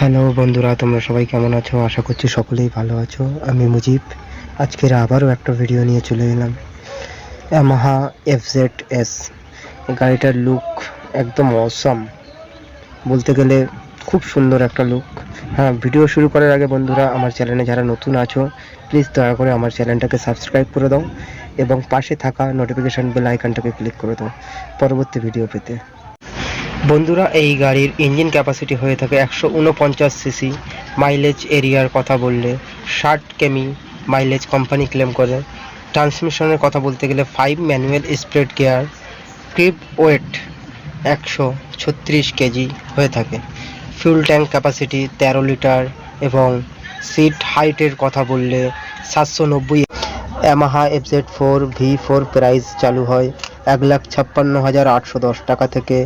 Hello বন্ধুরা, তোমরা সবাই কেমন আছো? আশা করছি সকলেই ভালো আছো। আমি মুজিব। আজকের আবারও একটা ভিডিও নিয়ে চলে এলাম। ইয়ামাহা FZS গাড়িটার লুক একদম অসাম, বলতে গেলে খুব সুন্দর একটা লুক। হ্যাঁ, ভিডিও শুরু করার আগে বন্ধুরা, আমার চ্যানেলে যারা নতুন আছো প্লিজ দয়া করে আমার চ্যানেলটাকে সাবস্ক্রাইব করে দাও এবং পাশে থাকা নোটিফিকেশান বেল আইকনটাকে ক্লিক করে দাও পরবর্তী ভিডিও পেতে। বন্ধুরা, এই গাড়ির ইঞ্জিন ক্যাপাসিটি হয়ে থাকে 149 সিসি। মাইলেজ এরিয়ার কথা বললে 60 কেমি মাইলেজ কোম্পানি ক্লেম করে। ট্রান্সমিশনের কথা বলতে গেলে 5 manual split gear. Kerb weight 136 KG হয়ে থাকে। ফিউল ট্যাঙ্ক ক্যাপাসিটি 13 লিটার এবং সিট হাইটের কথা বললে 790। ইয়ামাহা FZ4 V4 প্রাইস চালু হয় 1,56,810 টাকা থেকে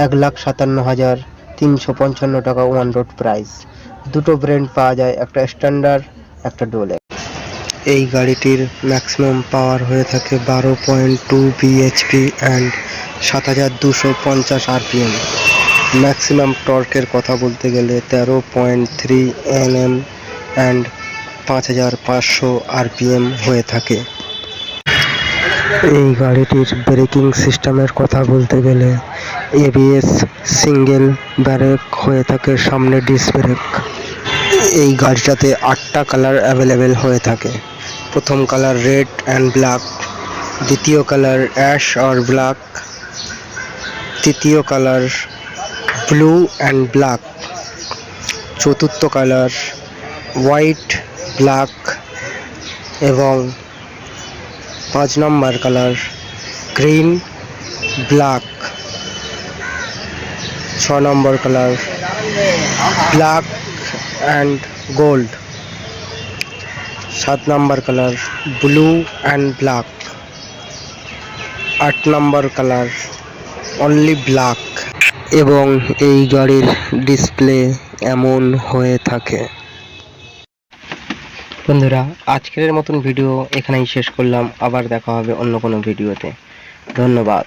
1,57,355 টাকা ওয়ান রোড প্রাইস। দুটো ব্র্যান্ড পাওয়া যায়, একটা স্ট্যান্ডার্ড, একটা ডোলে। এই গাড়িটির ম্যাক্সিমাম পাওয়ার হয়ে থাকে 12.2 bhp অ্যান্ড 7,250 rpm। ম্যাক্সিমাম টর্কের কথা বলতে গেলে 13.3 Nm অ্যান্ড 5,500 rpm হয়ে থাকে। এই গাড়িটির ব্রেকিং সিস্টেমের কথা বলতে গেলে ABS সিঙ্গেল ব্রেক হয়ে থাকে, সামনে ডিস্ক ব্রেক। এই গাড়িটাতে 8টা কালার অ্যাভেলেবেল হয়ে থাকে। প্রথম কালার রেড অ্যান্ড ব্ল্যাক, দ্বিতীয় কালার অ্যাশ আর ব্ল্যাক, তৃতীয় কালার ব্লু অ্যান্ড ব্ল্যাক, চতুর্থ কালার হোয়াইট ব্ল্যাক এবং 5 number colour green black, 6 number colour black and gold, 7 number colour blue and black, 8 number colour only black. এবং এই গাড়ির display এমন হয়ে থাকে। বন্ধুরা, আজকের মতন ভিডিও এখানেই শেষ করলাম। আবার দেখা হবে অন্য কোনো ভিডিওতে। ধন্যবাদ।